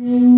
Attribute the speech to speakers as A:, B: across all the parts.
A: Morning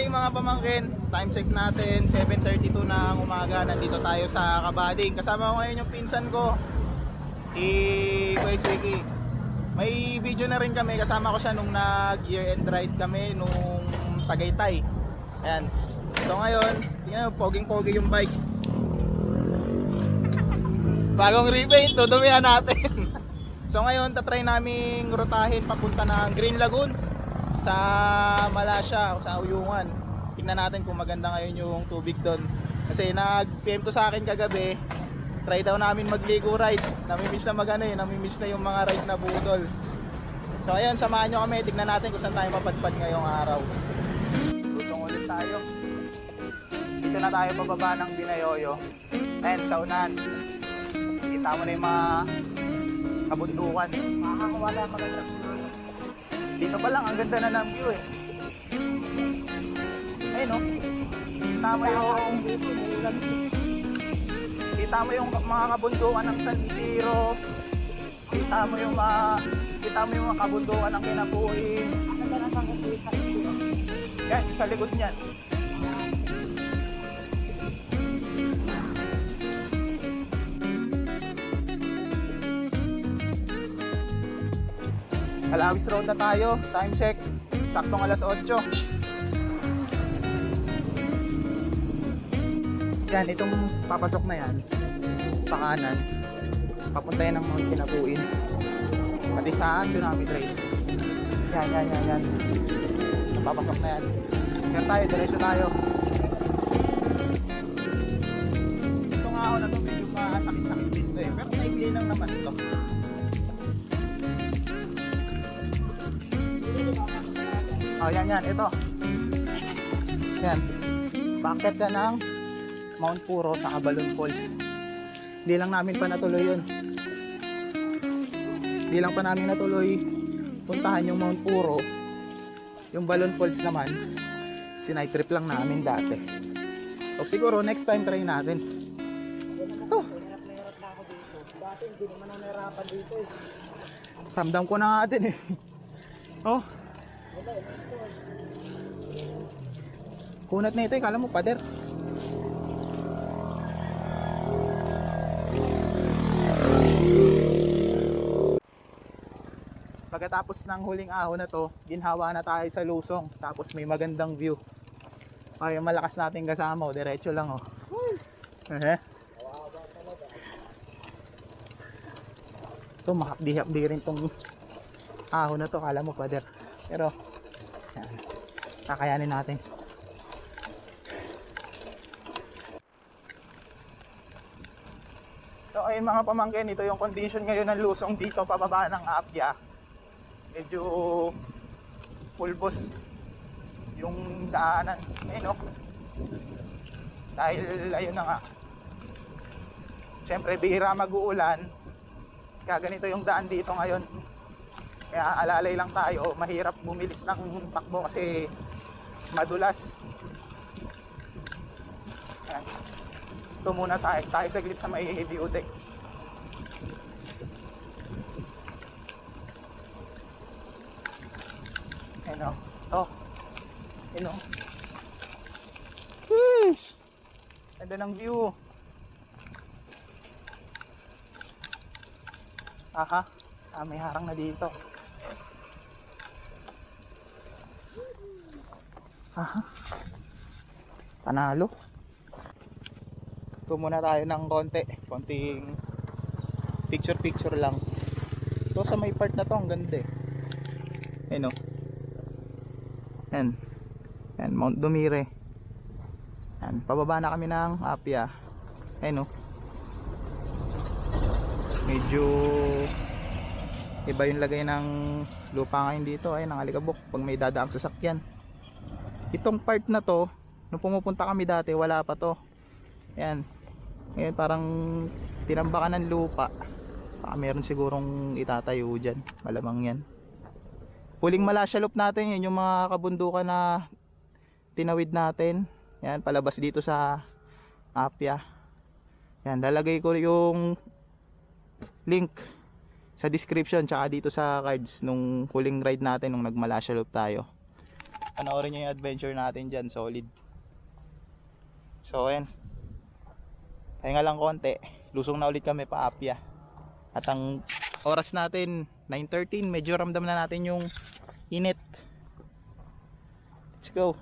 A: mga pamangkin, time check natin 7:32 ng umaga. Nandito tayo sa Kabading. Kasama ko ngayon yung pinsan ko, si Kuya Wiki. May video na rin kami, kasama ko siya nung nag year end ride kami nung Tagaytay. Ayan. So ngayon, tingnan mo, poging-pogi yung bike. Bagong repaint, tudumihan natin. So ngayon, tatry naming rutahin papunta ng Green Lagoon sa Malasya o sa Uyungan. Tingnan natin kung maganda ngayon yung tubig doon. Kasi nag-PM to sa akin kagabi, try daw namin magligo ride. Namimiss na namimiss na yung mga ride na budol. So ayun, samahan nyo kami, tingnan natin kung saan tayo mapadpad ngayong araw. Tutong ulit tayo. Dito na tayo bababa ng Binayoyo. Ayun, sa unahan. Kita mo na yung mga kabundukan. Makakawala magandang dito pa lang, ang ganda na ng view eh. Ayun no. Kita mo yung mga kabundukan ng San Isidro. Kita mo yung mga kabundukan ng Kinapuin. Yan, sa likod niyan. Kalawis Road na tayo, time check, saktong alas 8. Yan, itong papasok na yan, pakanan, papunta yan ng Mount Kinapuin. Pati saan, Tsunami Trail. Yan. Papasok na yan. Yan tayo, diretso tayo. Ito nga ako na ito, medyo masakit-sakit dito eh. Pero naigli lang naman ito. Oh, yan, ito. Yan. Bakit ka ng Mount Puro sa Balloon Falls. Hindi lang namin pa natuloy yun. Hindi lang pa namin natuloy puntahan yung Mount Puro. Yung Balloon Falls naman, sinight trip lang namin dati. So siguro next time try natin. Ito. Dati hindi naman ako nahirapan dito eh. Ramdam ko na nga din eh. Oh. Kunat na ito eh, kala mo pader. Pagkatapos ng huling ahon na to, ginhawa na tayo sa Lusong. Tapos may magandang view. Ay, malakas natin kasama, diretso lang oh. Ito, mahapdi-hapdi rin tong ahon na to, kala mo pader. Pero yan, kakayanin natin. So ayun mga pamangkin, ito yung condition ngayon ng lusong dito pababa ng Apia. Medyo pulbos yung daanan. Ayun o. Dahil ayun na nga. Siyempre bihira mag-uulan. Kaya ganito yung daan dito ngayon. Kaya alalay lang tayo. Mahirap bumilis ng takbo kasi madulas. Ayan. Ito muna tayo saglit sa may view deck. Ayan o. Ito. Ayan o. Sheesh! Ganda ng view. Aha. May harang na dito. Aha. Panalo. Ito muna tayo ng konting picture lang. Ito sa may part na to, ang ganda eh. Ayan o. Ayan. Ayan, Mount Dumire. Ayan, pababa na kami ng Apia. Ayan o. Medyo iba yung lagay ng lupa ngayon dito. Ayan, ang alikabok pag may dadaang sasakyan. Itong part na to, nung pumupunta kami dati, wala pa to. Ayan. Ngayon parang tinambakan ng lupa. Baka meron sigurong itatayo dyan. Malamang yan. Huling Malasya Loop natin, yun yung mga kabundukan na tinawid natin. Yan, palabas dito sa Apia. Yan, lalagay ko yung link sa description tsaka dito sa cards nung huling ride natin nung nag-Malasya Loop tayo. Panoorin nyo yung adventure natin dyan, solid. So ayan, pahinga lang konti, lusong na ulit kami pa Apia. At ang oras natin 9:13, medyo ramdam na natin yung init. Let's go.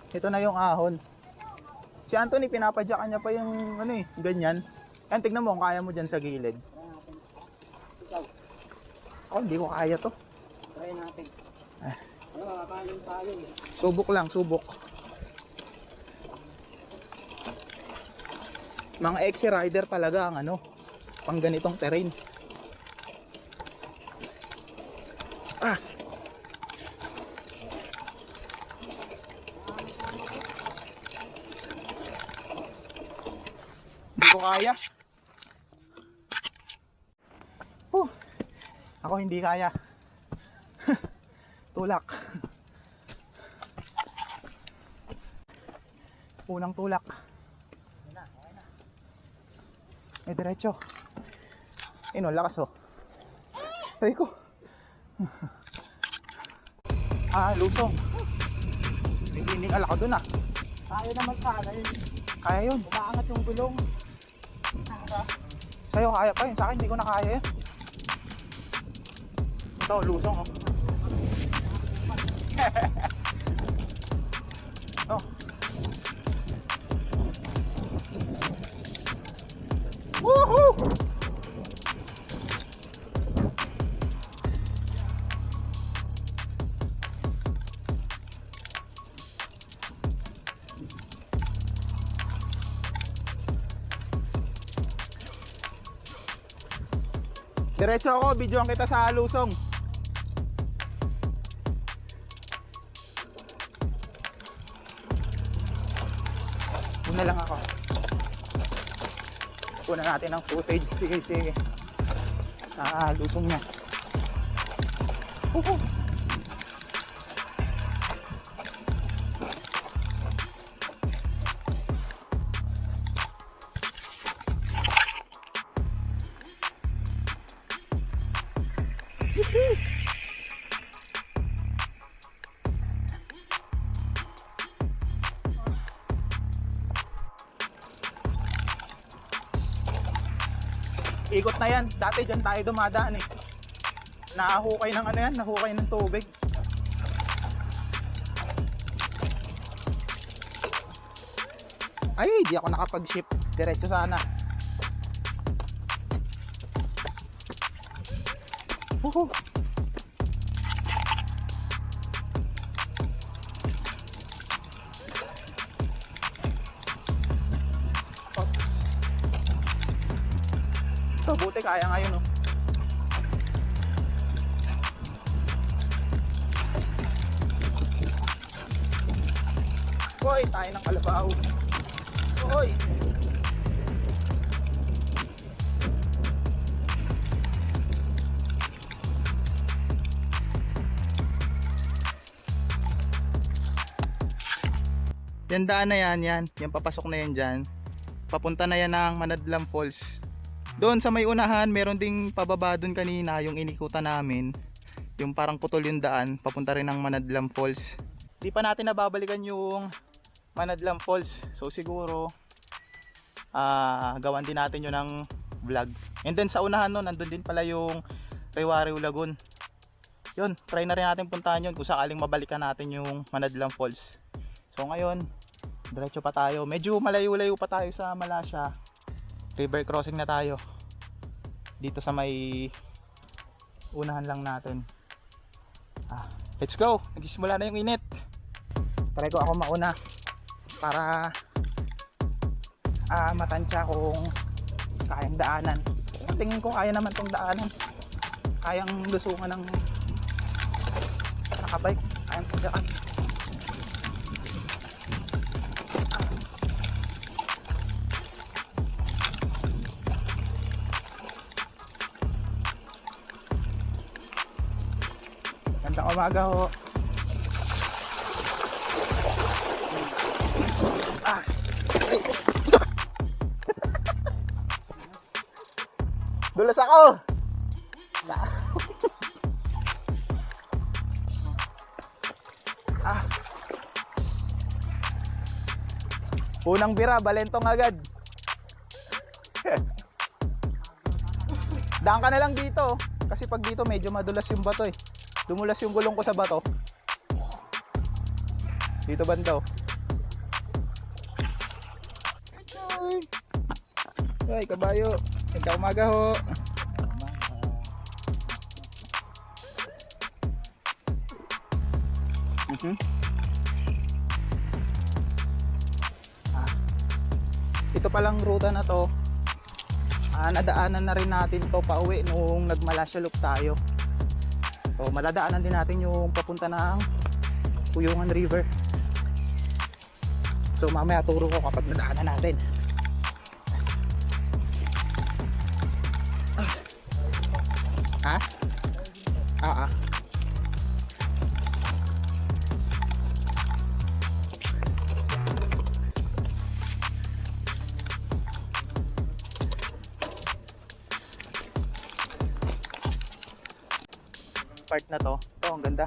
A: Ito na yung ahon. Si Anthony, pinapadyakan niya pa yung ano eh, ganyan. Yan, tignan mo kung kaya mo dyan sa gilid. Oh, hindi ko kaya to.
B: Try natin. Kakaling-kaling eh.
A: Subok lang, subok. Mga XC rider talaga ang ano, pang ganitong terrain. Ah! Hindi ko kaya. Ako hindi kaya. Tulak. Unang tulak. May diretso. Ayun o, lakas o. Try ko. Lusong. Hindi alak ka dun ah.
B: Kaya naman sana yun.
A: Kaya yun.
B: Umaangat yung gulong.
A: Sa'yo kaya pa yun. Sa akin hindi ko na kaya yun. Ito, lusong oh. Oh. Woohoo! Diretso ako, videoan kita sa lusong. Una lang ako. Una natin ang footage. Sige, sige. Lusong niya. Ikot na yan. Dati dyan tayo dumadaan eh. Nahukay ng ano yan, nahukay ng tubig. Ay, di ako nakapag-shift. Diretso sana. Woohoo! So, buti kaya ngayon oh. Hoy, tayo ng kalabaw. Hoy. Yan daan na yan. Yan papasok na yan dyan. Papunta na yan ng Manadlam Falls. Doon sa may unahan, meron ding pababa doon kanina yung inikutan namin. Yung parang putol yung daan, papunta rin ng Manadlam Falls. Di pa natin nababalikan yung Manadlam Falls. So siguro, gawan din natin yun ng vlog. And then sa unahan nun, nandun din pala yung Riwariw Lagoon. Yun, try na rin natin puntahan yun kung sakaling mabalikan natin yung Manadlam Falls. So ngayon, diretso pa tayo. Medyo malayo-layo pa tayo sa Malasya. River crossing na tayo. Dito sa may unahan lang natin. Let's go. Nagsisimula na yung init. Try ko ako mauna para matansya kung kayang daanan. Tingin ko kaya naman tong daanan. Kayang lusungan ng nakabike. Kayang pagdaan. Gandang umaga ho. Dulas ako. Unang bira, balentong agad. Daan ka na lang dito kasi pag dito medyo madulas yung bato eh. Dumulas yung gulong ko sa bato. Dito banda. Ay, kabayo. Ganda umaga ho. Ito palang ruta na to. Nadaanan na rin natin to pauwi nung nagmalasya loop tayo. So maladaanan din natin yung papunta ng Puyungan River. So mamaya turo ko kapag nadaanan natin. Part na to. Ito, ang ganda.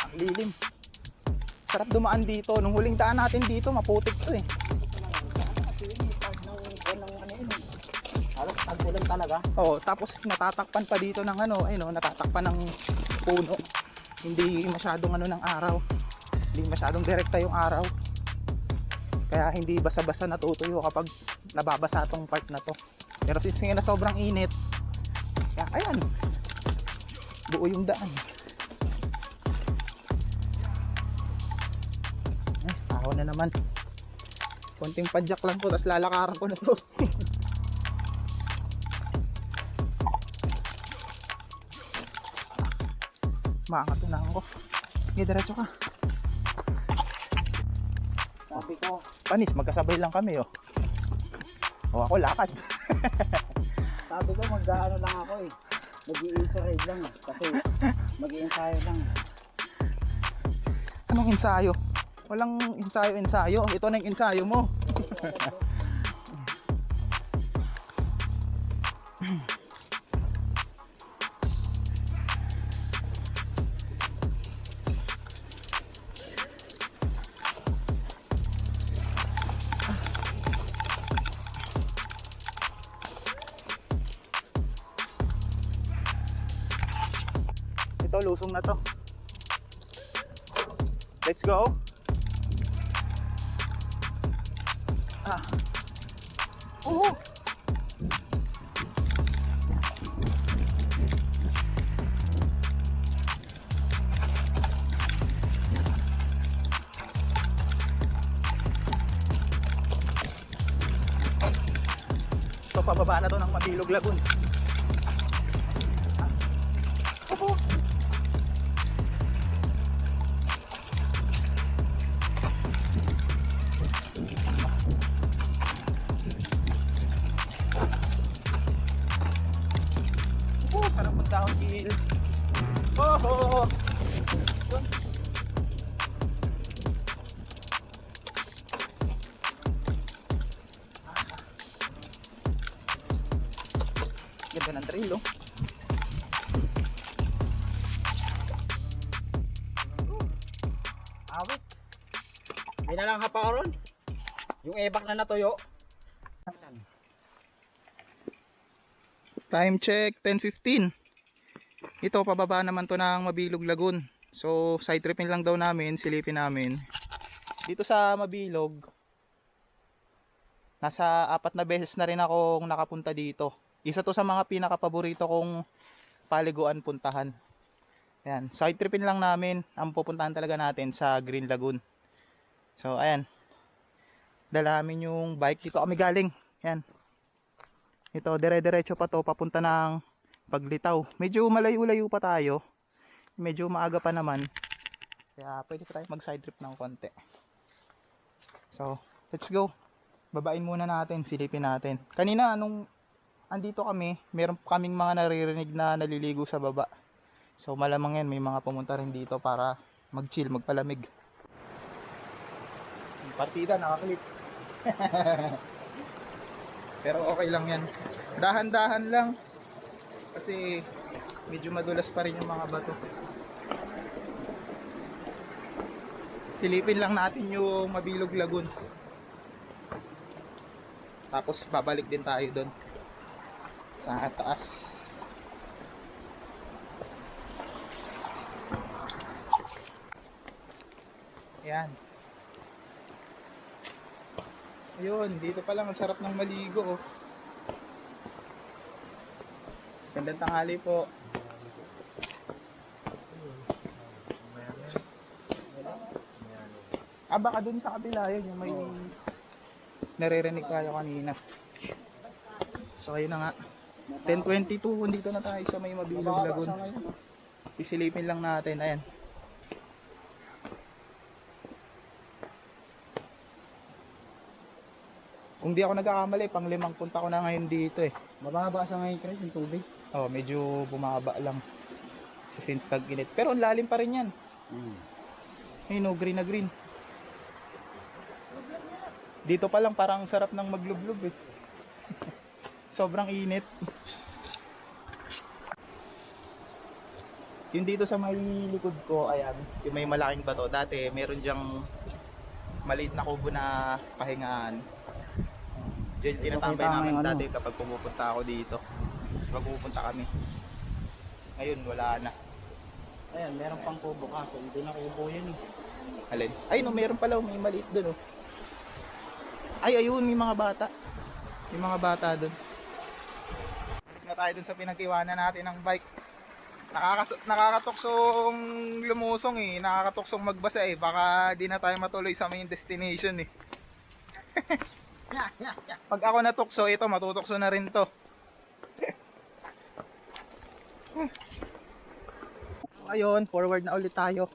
A: Ang lilim. Sarap dumaan dito. Nung huling daan natin dito, maputik to eh.
B: Halos tag-ulan talaga.
A: Oo, tapos natatakpan pa dito ng ano, ayun oh, natatakpan ng puno. Hindi masyadong ano ng araw. Hindi masyadong direkta yung araw. Kaya hindi basa-basa natutuyo kapag nababasa tong part na to. Pero since nga na sobrang init, kaya ayan, buo yung daan. Ako na naman. Konting padyak lang po, tapos lalakaran ko na to. Makakatunahan ko. Sige, diretso ka.
B: Sabi ko,
A: Panis, magkasabay lang kami oh. O ako lakad.
B: sabi ko mag-ano lang ako eh. Mag-i-isa ride lang eh. Kasi mag-i-ensayo lang.
A: Anong ensayo? Walang ensayo. Ito na yung ensayo mo. Ito, lusong na to. Let's go. Oo. So pababa na to ng Mabilog Lagoon. Oo. Sarap ang downhill. Oh. Ganda ng trail oh.
B: Awit. May na lang hapa ron. Yung ebak na natuyo.
A: Time check 10:15. Ito pababa naman to ng Mabilog Lagoon. So side tripin lang daw namin, silipin namin. Dito sa Mabilog, nasa 4 na beses na rin akong nakapunta dito. Isa to sa mga pinaka-paborito kong paliguan puntahan. Ayan, side tripin lang namin. Ang pupuntahan talaga natin sa Green Lagoon. So ayan, dala namin yung bike. Dito kami galing. Ayan. Ito, dire-diretso pa to, papunta ng Paglitaw. Medyo malayo-layo pa tayo. Medyo maaga pa naman. Kaya pwede pa tayo mag-side trip ng konti. So, let's go. Babain muna natin, silipin natin. Kanina, nung andito kami, meron kaming mga naririnig na naliligo sa baba. So, malamang yan, may mga pumunta rin dito para mag-chill, magpalamig. Yung partida, nakaklip. Pero okay lang yan. Dahan-dahan lang. Kasi medyo madulas pa rin yung mga bato. Silipin lang natin yung Mabilog Lagoon. Tapos babalik din tayo doon sa taas. Ayan. Ayun, dito pa lang ang sarap ng maligo oh. Gandang tanghali po. Baka dun sa kabila yun, yung may naririnig tayo kanina. So ayun na nga. 10:22, dito na tayo sa may Mabilog Lagoon. Isilipin lang natin, ayan. Kung di ako nagkakamali, pang 5 punta ko na ngayon dito eh.
B: Mababa sa ngayon, Chris, yung tubig.
A: Oh, medyo bumaba lang since tag-init. Pero ang lalim pa rin yan. Ayun oh, green na green. Dito pa lang parang sarap ng maglublob eh. Sobrang init. Yung dito sa may likod ko, ayan, yung may malaking bato. Dati meron diyang maliit na kubo na pahingaan. Diyan
B: Ito,
A: tinatambay
B: kita
A: namin
B: mo yung
A: dati kapag pumupunta ako dito. Kapag pumupunta kami. Ngayon wala na.
B: Ayan, meron pang kubo ka. Hindi na kubo yun eh.
A: Alin? Ay no, meron pala, may maliit doon oh. Ay ayun, may mga bata. May mga bata doon. Na tayo doon sa pinag-iwanan natin ng bike. Nakakatuksong lumusong eh, nakakatuksong magbasa eh. Baka di na tayo matuloy sa main destination eh. Pag ako natukso, ito matutukso na rin to. Ayun, forward na ulit tayo.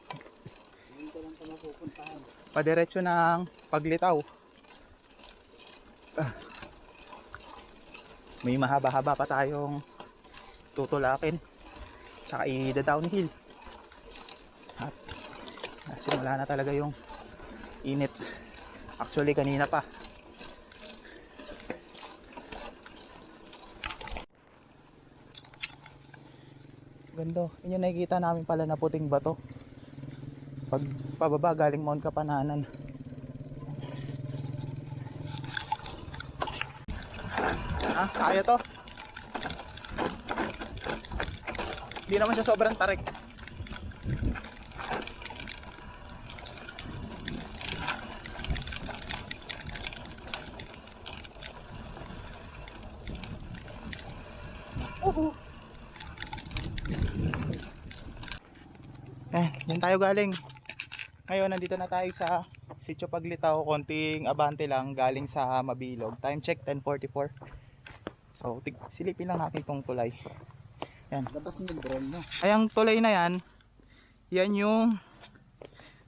B: Hindi ko lang ito mapupuntahan.
A: Padiretso ng Paglitaw. May mahaba-haba pa tayong tutulakin. Tsaka i-downhill. At simula na talaga yung init. Actually kanina pa. Ganda. Yun yung nakikita namin pala na puting bato. Pag pababa galing Mount Kapananan. Kaya to. Hindi naman siya sobrang tarik. Yan tayo galing. Ngayon nandito na tayo sa Sitio Paglitaw, konting abante lang galing sa Mabilog. Time check 10:44. So silipin lang natin itong tulay. Yan.
B: Labas mo yung drone mo.
A: Ay ang tulay na yan, yan yung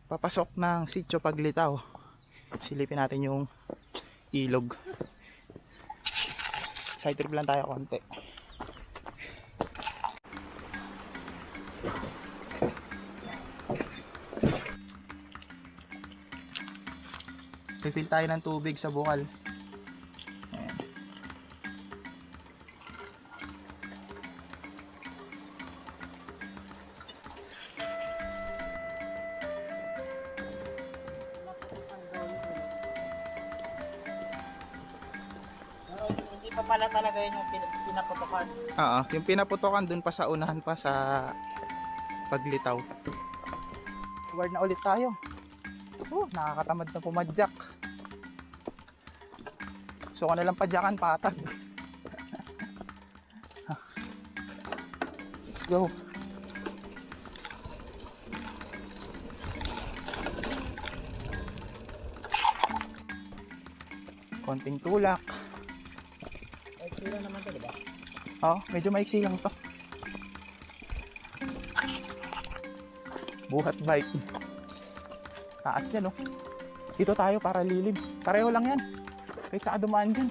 A: papasok ng Sitio Paglitaw. Silipin natin yung ilog. Side trip lang tayo konti. Refill tayo ng tubig sa bukal. Ayan.
B: Pero hindi pa pala talaga yun yung pinaputukan.
A: Oo, yung pinaputokan dun pa sa unahan pa sa Paglitaw. Forward na ulit tayo. Nakakatamad na pumadyak. Gusto ko na lang padyakan patag. Let's go. Konting tulak.
B: Ay, tira naman to, diba?
A: Oo, medyo maiksi lang to. Buhat bike. Taas yan, oh. Dito tayo para lilim. Pareho lang yan. Kahit saan dumaan dyan.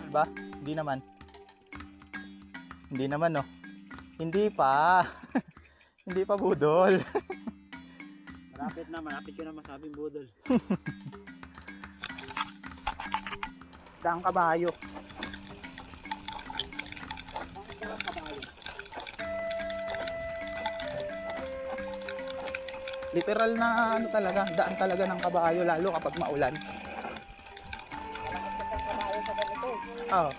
A: Diba? Hindi naman. Hindi naman, oh. Hindi pa. Hindi pa budol.
B: Malapit ko na masabing budol.
A: Daang kabayo. Literal na ano talaga, daan talaga ng kabayo lalo kapag maulan. Oo.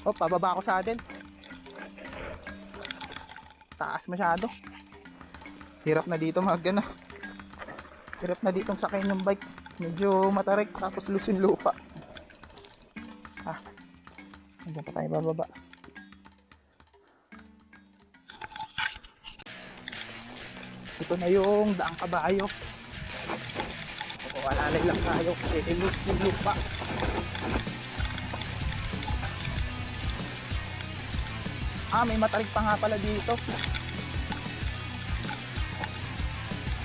A: Oh, pababa ako sa atin. Taas masyado. Hirap na dito ano. Hirap na dito sakay ng bike. Medyo matarik tapos lusin lupa. Nandiyan pa tayo bababa. Ito na yung daang kabayo. Walalay lang tayo kasi lusin lupa. May matarik pa nga pala dito.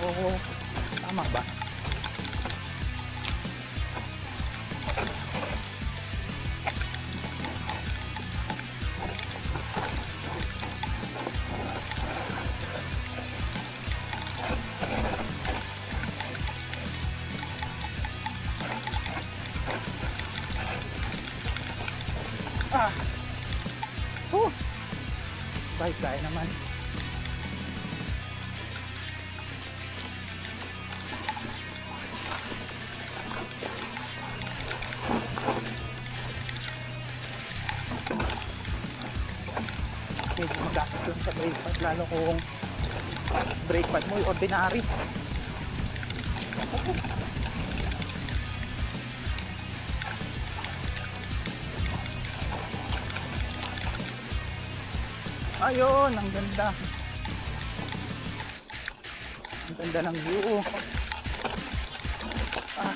A: Oo, tama ba? 25, kaya naman. Medyo magastos dun sa brake pad, lalo kung brake pad mo yung ordinary. Ayun, ang ganda. Ang ganda ng view. Ah.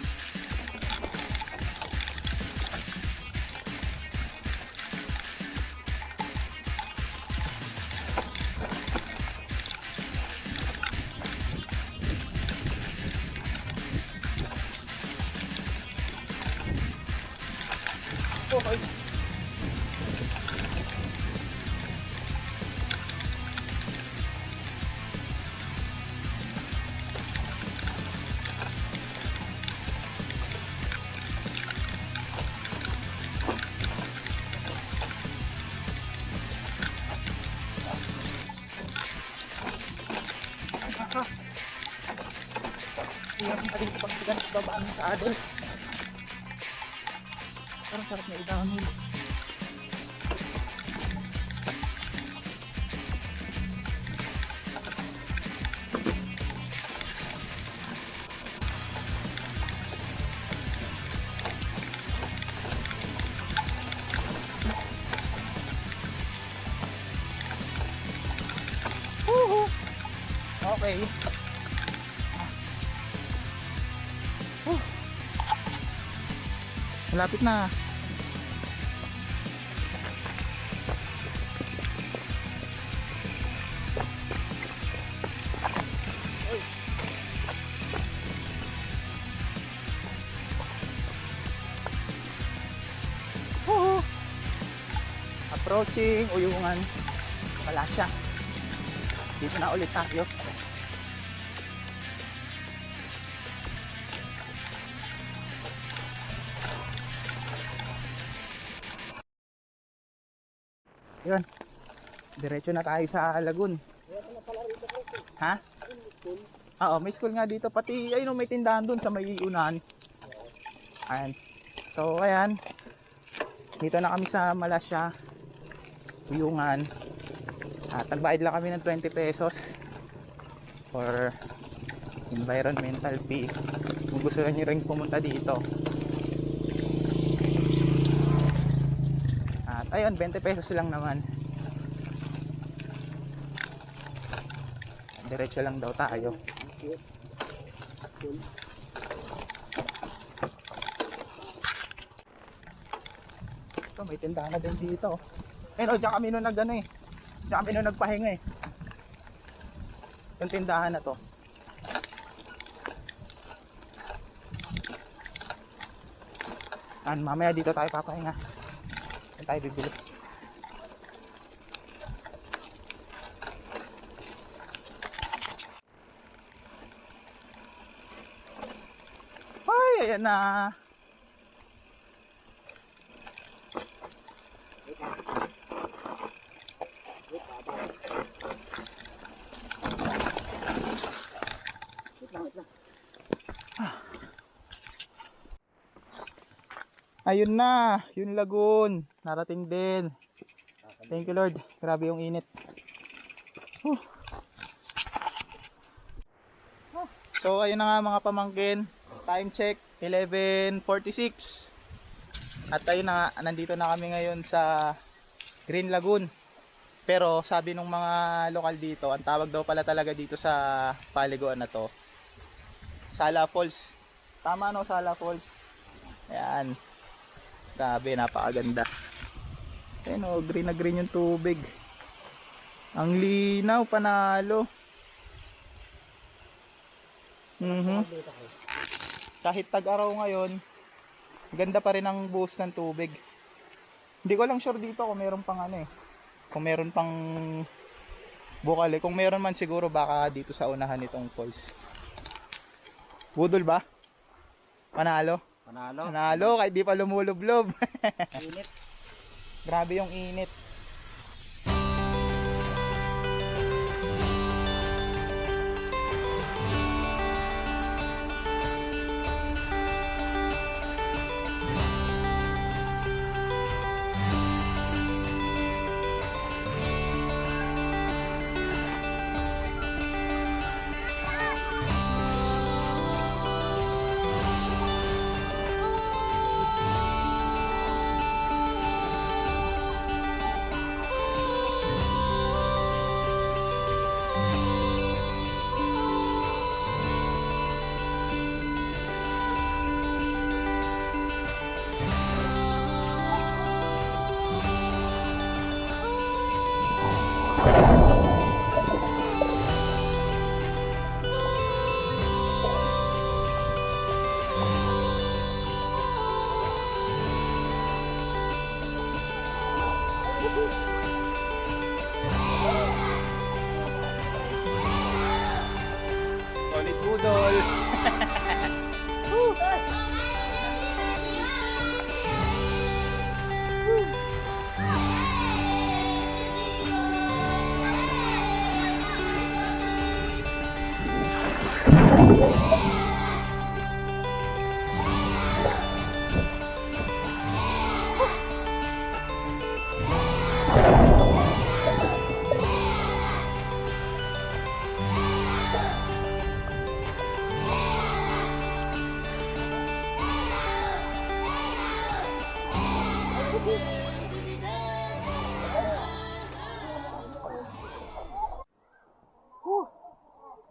A: Okay. Iyan pa dito pag ganit babaan mo sa adol. Parang sarap na i-downhill. Woohoo! Okay. Malapit na. Woohoo! Approaching Uyungan, Malasya. Dito na ulit tayo. Yun. Diretso na tayo sa Lagun. Ha? Oo, may school nga dito. Pati ayun, may tindahan dun sa may unahan. Ayan. So, ayan. Dito na kami sa Malasya. Uyungan. At nagbayad lang kami ng 20 pesos for environmental fee. Kung gusto nyo rin pumunta dito. At ayun, 20 pesos lang naman. Diretso lang daw tayo. Ito, may tindahan na din dito. Ayun, diyan kami nung nag-ano eh. Diyan kami nung nagpahinga eh. Yung tindahan na to. Mamaya dito tayo papahinga. Diyan tayo bibili. Ay, ayan na. Ayun na, yung lagoon, narating din. Thank you Lord, grabe yung init. So ayun na nga mga pamangkin, time check 11:46. At ayun na nga, nandito na kami ngayon sa Green Lagoon. Pero sabi nung mga lokal dito, ang tawag daw pala talaga dito sa paliguan na to, Sala Falls. Tama no, Sala Falls. Ayan. Grabe, napakaganda. Ayan o, green na green yung tubig. Ang linaw, panalo. Kahit tag-araw ngayon, ganda pa rin ang buhos ng tubig. Hindi ko lang sure dito kung meron pang ano eh. Kung meron pang bukal eh. Kung meron man siguro baka dito sa unahan itong falls. Budol ba? Panalo? Panalo, kahit di pa lumulublob.
B: Init.
A: Grabe yung init.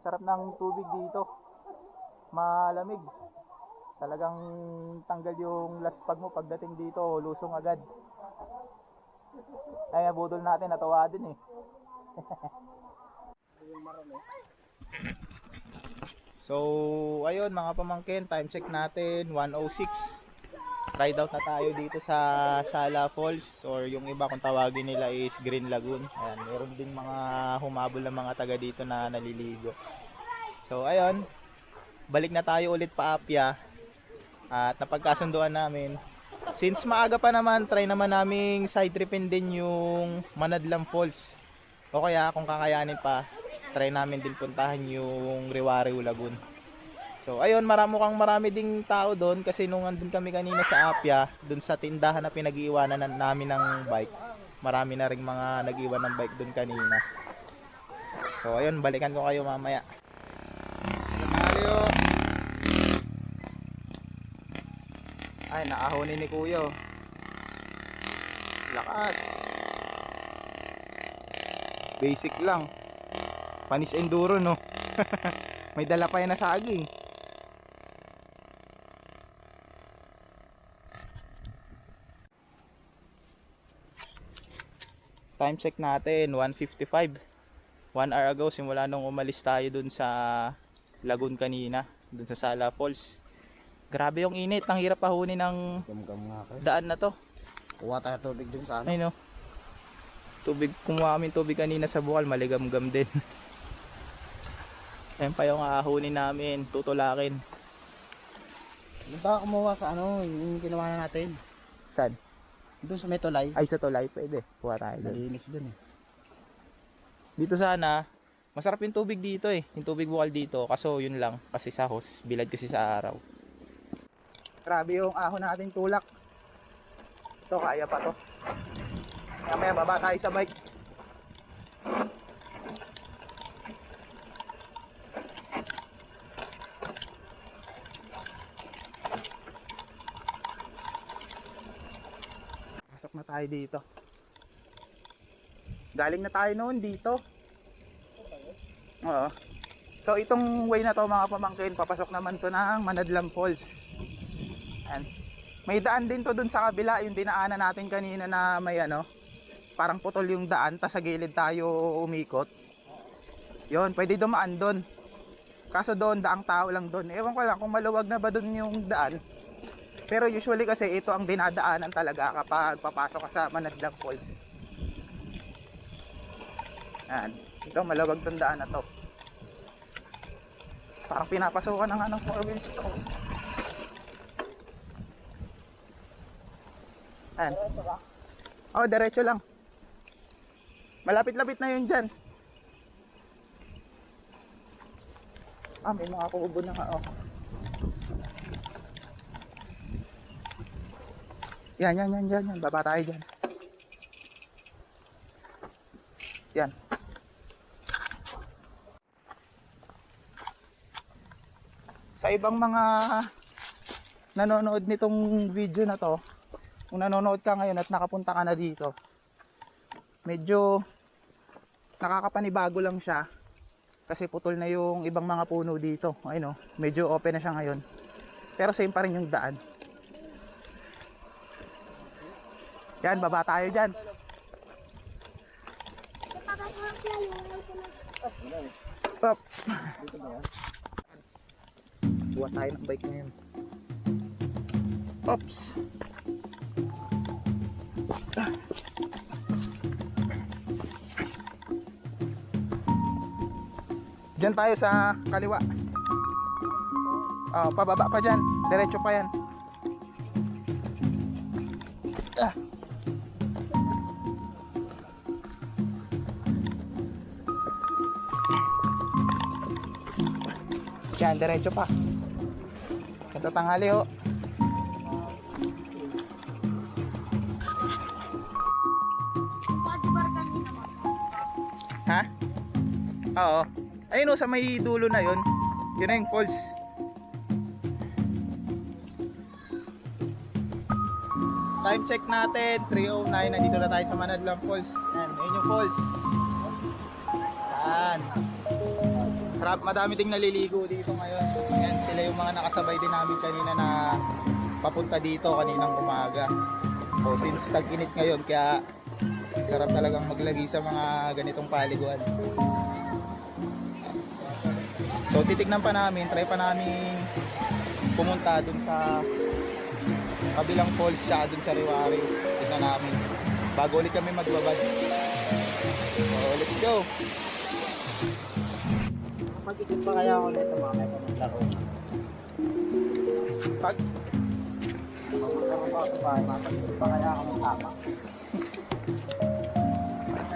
A: Sarap ng tubig dito. Malamig. Talagang tanggal yung laspag mo pagdating dito, lusong agad. Ay, budol natin, natawa din eh. So, ayun mga pamangkin, time check natin, 1:06. Ride out na tayo dito sa Sala Falls, or yung iba kung tawagin nila is Green Lagoon. Ayan, meron din mga humabol na mga taga dito na naliligo. So, ayun, balik na tayo ulit pa Apia. At napagkasunduan namin, since maaga pa naman, try naman naming side tripin din yung Manadlam Falls. O kaya kung kakayanin pa, try namin din puntahan yung Riwariw Lagoon. So ayun, marami ding tao doon kasi nung andun kami kanina sa Apia, doon sa tindahan na pinag-iiwanan namin ng bike, marami na ring mga nag-iwan ng bike doon kanina. So ayun, balikan ko kayo mamaya. Hello. Ay, nakahunin ni Kuya. Lakas. Basic lang. Panis enduro, no? May dala pa yan na saging. Time check natin, 1:55. 1 hour ago, simula nung umalis tayo dun sa Lagoon kanina, dun sa Sala Falls. Grabe yung init, ang hirap pahunin ng daan na to.
B: Kuha tayo tubig dun sa ano.
A: Ay no. Tubig, kumuha kami tubig kanina sa bukal, maligam-gam din. Ayan pa yung ahunin namin, tutulakin.
B: Punta ka kumuha sa ano, yung ginawa na natin.
A: Saan?
B: Doon sa may tulay.
A: Ay, sa tulay, pwede. Kuha tayo doon.
B: Nalinis dun eh.
A: Dito sana, masarap yung tubig dito eh. Yung tubig bukal dito, kaso yun lang, kasi sa hose, bilad kasi sa araw. Grabe yung ahon nating tulak. Ito, kaya pa to. Mamaya baba tayo sa bike. Pasok na tayo dito. Galing na tayo noon dito. Oo. So itong way na to mga pamangkin, papasok naman to ng Manadlam Falls. Ayan. May daan din to dun sa kabila, yung dinaanan natin kanina na may ano, parang putol yung daan, tas sa gilid tayo umikot. Yon, pwede dumaan dun. Kaso doon, daang tao lang dun. Ewan ko lang kung maluwag na ba dun yung daan. Pero usually kasi ito ang dinadaanan talaga kapag papasok ka sa Manadlam Falls. Ayan. Ito, malawag tong daan na to. Parang pinapasukan ng anong 4 wheels to. Ayan. Oh, diretso lang. Malapit-lapit na yun dyan. Ah, may mga kubo na nga, oh. Yan. Baba tayo dyan. Yan. Sa ibang mga nanonood nitong video na to, kung nanonood ka ngayon at nakapunta ka na dito, medyo nakakapanibago lang siya kasi putol na yung ibang mga puno dito. Ayun, medyo open na siya ngayon, pero same pa rin yung daan. Yan, baba tayo dyan. Stop. Buat tayo ng bike ngayon. Oops. Diyan tayo sa kaliwa. Oh, pababa pa dyan. Diretso pa yan. Yan, diretso pa. Ito tanghali ho. Ha? Oo. Ayun o, sa may dulo na yun. Yun na yung falls. Time check natin, 3:09. Nandito na tayo sa Manadlang Falls. Yan, yun yung falls. Yan. Sarap, madami ding naliligo dito ngayon. Yan, sila yung mga nakasabay din namin kanina na papunta dito kaninang umaga. So since tag-init ngayon, kaya sarap talagang maglagi sa mga ganitong paliguan. So titignan pa namin, try pa namin pumunta dun sa kabilang falls siya dun sa Riwari. Tignan namin bago ulit kami magbabad. So let's go.
B: Mag-ikot pa kaya ako nito mamaya pumunta ko.
A: Pag
B: Pumunta ko pa sa bahay, mapag-ikot pa kaya ako ng tama.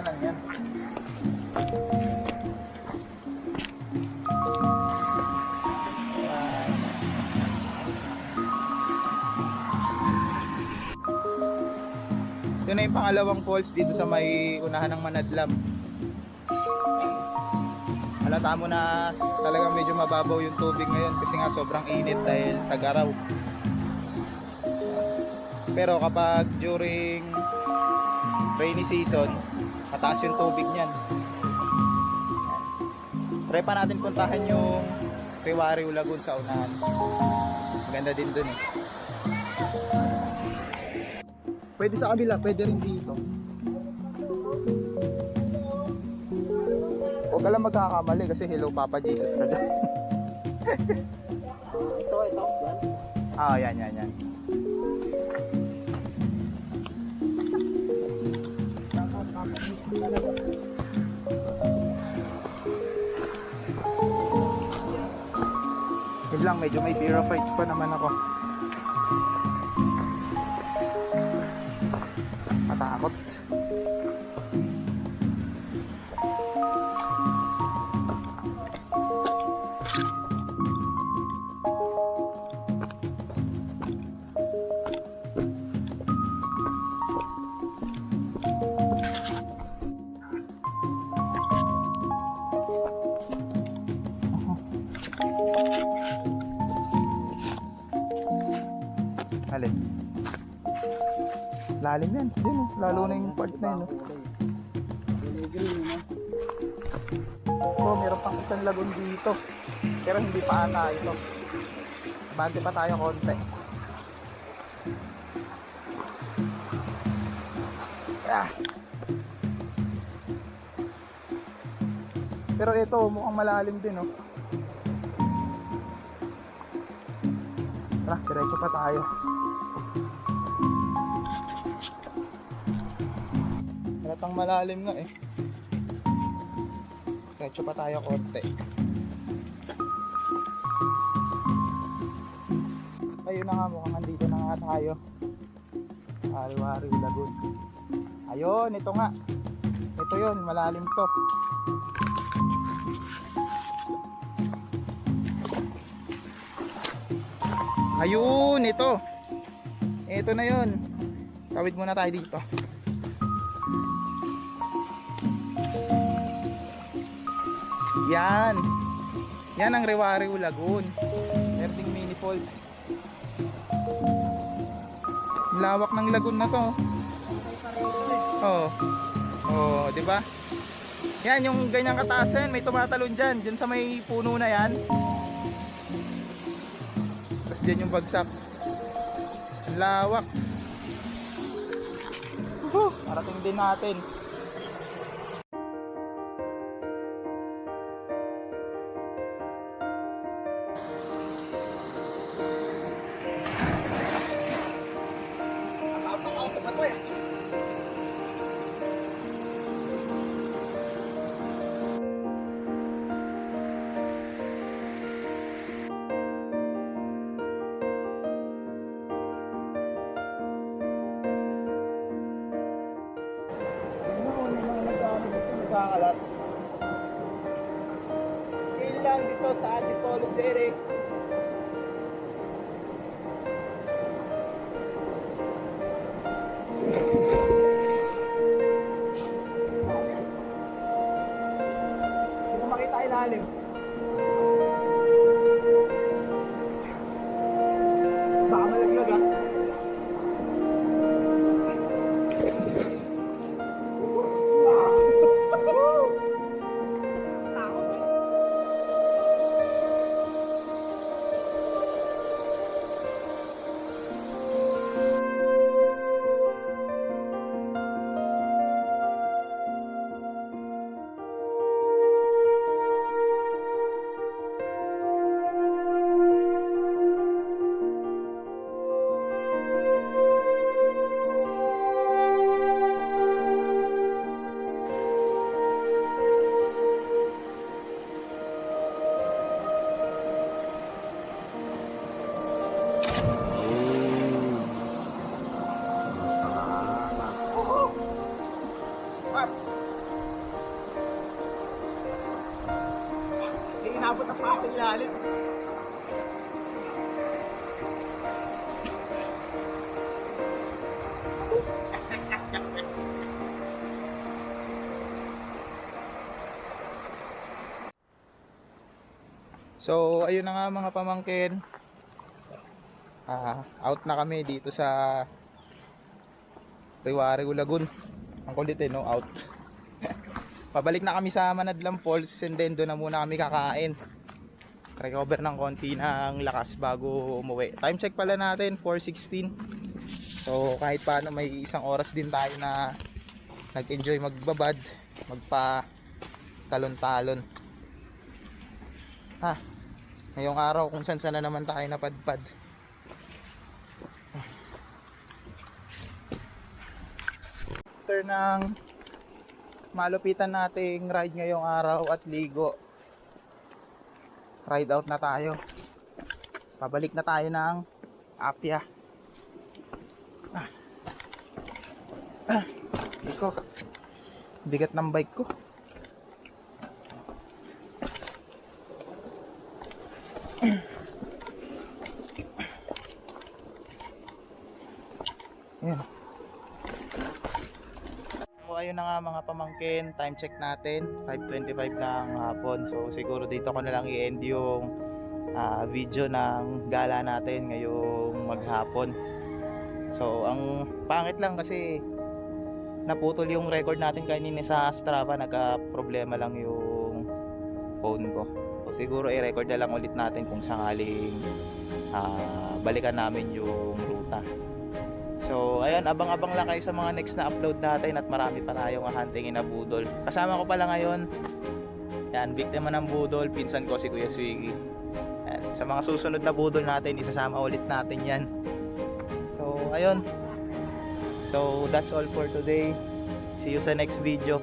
A: ano lang yan. Ito na yung pangalawang falls dito sa may unahan ng Manadlam. Halata mo na talagang medyo mababaw yung tubig ngayon kasi nga sobrang init dahil tag-araw. Pero kapag during rainy season, mataas yung tubig niyan. Try pa natin puntahan yung Riwari Lagoon sa unahan. Maganda din dun eh. Pwede sa kabila, pwede rin dito. Huwag ka lang magkakamali kasi hello Papa Jesus ka dyan.
B: Ito, yan.
A: Ah, yan. Yun lang, medyo may fear of heights pa naman ako. Matakot. Alin? Lalim yan. Yun, oh. Lalo na yung part na yun. Oh, meron pang isang lagoon dito. Pero hindi pa ata ito. Bante pa tayo konti. Ah. Pero ito mukhang malalim din, oh. Tara, diretso pa tayo. Halatang malalim nga eh. Diretso pa tayo konti. Ayun na nga, mukhang nandito na nga tayo. Riwari Lagoon. Ayun, ito nga. Ito yun, malalim to. Ayun, ito. Ito na yun. Tawid muna tayo dito. Yan. Yan ang Riwari Lagoon. Meron ding mini falls. Lawak ng lagoon na to. Oh. Oh, 'di ba? Yan yung ganyang kataas yan, may tumatalon diyan, diyan sa may puno na yan. Tapos diyan yung bagsak. Ang lawak. Parating din natin. Nagkakalat. Chill kaibigan dito sa Antipolo City. Hindi ko makita ilalim. Baka malaglag ah. Hindi inabot ang pato ilalim. So ayun na nga mga pamangkin, out na kami dito sa Riwariw Lagoon. Ang kulit no, out. Pabalik na kami sa Manadlang Falls and then doon na muna kami kakain. Recover ng konti ng lakas bago umuwi. Time check pala natin 4:16. So kahit paano may isang oras din tayo na nag-enjoy magbabad, magpa talon-talon. Ngayong araw kung saan na naman tayo napadpad. After ng malupitan nating ride ngayong araw at ligo, ride out na tayo. Pabalik na tayo ng Apia. Iko, bigat ng bike ko. Ayan. So ayun na nga mga pamangkin, time check natin 5:25 ng hapon. So siguro dito ko na lang i-end yung video ng gala natin ngayong maghapon. So ang pangit lang kasi naputol yung record natin kanina sa Strava, nagka-problema lang yung phone ko. So siguro i-record na lang ulit natin kung sakaling balikan namin yung ruta. So ayun, abang-abang lang kayo sa mga next na upload natin at marami pa tayong hahantingin na budol. Kasama ko pala ngayon, yan, biktima ng budol, pinsan ko si Kuya Swiggy. Yan, sa mga susunod na budol natin, isasama ulit natin yan. So ayun, so that's all for today. See you sa next video.